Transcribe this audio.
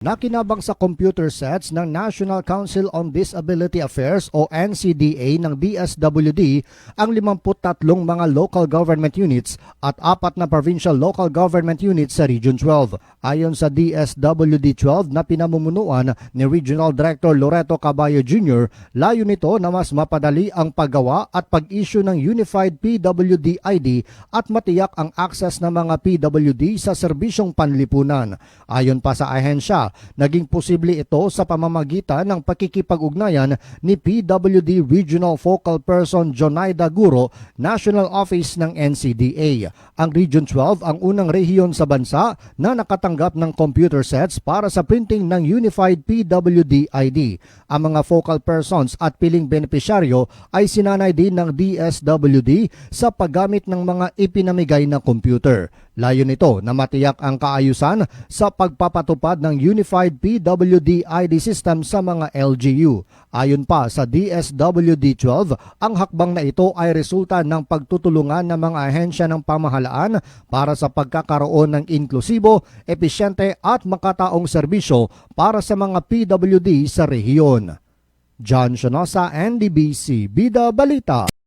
Nakinabang sa computer sets ng National Council on Disability Affairs o NCDA ng DSWD ang 53 mga local government units at 4 na provincial local government units sa Region 12. Ayon sa DSWD 12 na pinamumunuan ni Regional Director Loreto Caballo Jr., layo nito na mas mapadali ang paggawa at pag-issue ng Unified PWD ID at matiyak ang access ng mga PWD sa serbisyong panlipunan. Ayon pa sa ahensya, naging posible ito sa pamamagitan ng pakikipag-ugnayan ni PWD Regional Focal Person Jonaida Guro, National Office ng NCDA. Ang Region 12 ang unang rehiyon sa bansa na nakatanggap ng computer sets para sa printing ng Unified PWD ID. Ang mga focal persons at piling benepisyaryo ay sinanay din ng DSWD sa paggamit ng mga ipinamigay na computer. Layo nito na matiyak ang kaayusan sa pagpapatupad ng Unified PWD ID system sa mga LGU. Ayon pa sa DSWD 12, ang hakbang na ito ay resulta ng pagtutulungan ng mga ahensya ng pamahalaan para sa pagkakaroon ng inklusibo, episyente at makataong serbisyo para sa mga PWD sa rehiyon. John Sionosa, NDBC, Bida Balita.